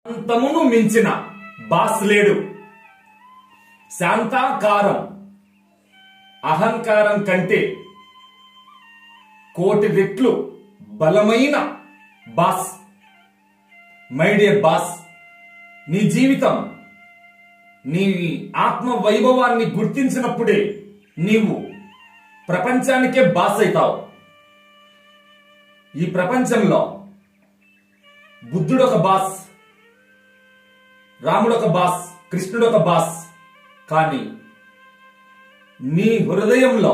శాంతమును మించిన బాస్ లేడు. శాంతాకారం అహంకారం కంటే కోటి రెట్లు బలమైన బాస్. మై డియర్ బాస్, నీ జీవితం నీ ఆత్మ వైభవాన్ని గుర్తించినప్పుడే నీవు ప్రపంచానికే బాస్ అవుతావు. ఈ ప్రపంచంలో బుద్ధుడు ఒక బాస్, రాముడు ఒక బాస్, కృష్ణుడు ఒక బాస్. కానీ నీ హృదయంలో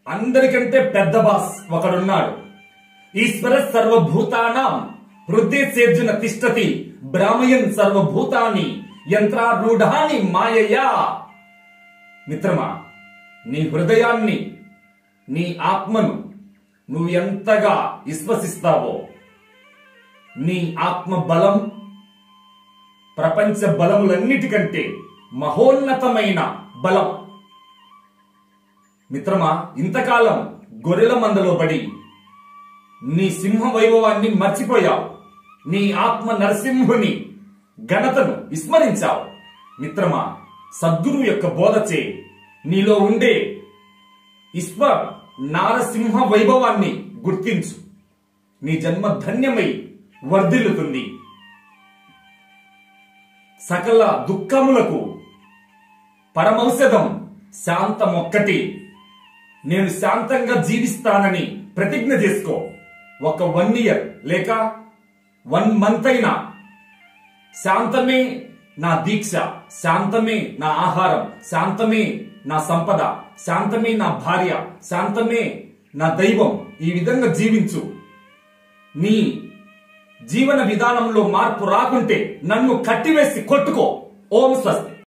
అందరికంటే పెద్ద బాస్ ఒకడున్నాడు. ఈశ్వర సర్వభూతానాం హృదయేర్జున తిష్టతి బ్రాహ్మయన్ సర్వభూతాని యంత్రారూఢాని మాయయా. మిత్రమా, నీ హృదయాన్ని, నీ ఆత్మను నువ్వు ఎంతగా విశ్వసిస్తావో, నీ ఆత్మ బలం ప్రపంచ బలములన్నిటికంటే మహోన్నతమైన బలం. మిత్రమా, ఇంతకాలం గొర్రెల మందలో పడి నీ సింహ వైభవాన్ని మర్చిపోయావు. నీ ఆత్మ నరసింహుని ఘనతను విస్మరించావు. మిత్రమా, సద్గురువు యొక్క బోధచే నీలో ఉండే విశ్వ నారసింహ వైభవాన్ని గుర్తించు. నీ జన్మ ధన్యమై వర్ధిల్లుతుంది. సకల దుఃఖములకు పరమౌషధం శాంతం ఒక్కటి. నేను శాంతంగా జీవిస్తానని ప్రతిజ్ఞ చేసుకో. ఒక 1 year లేక 1 month అయినా శాంతమే నా దీక్ష, శాంతమే నా ఆహారం, శాంతమే నా సంపద, శాంతమే నా భార్య, శాంతమే నా దైవం. ఈ విధంగా జీవించు. నీ జీవన విధానంలో మార్పు రాకుంటే నన్ను కట్టివేసి కొట్టుకో. ఓం స్వస్తి.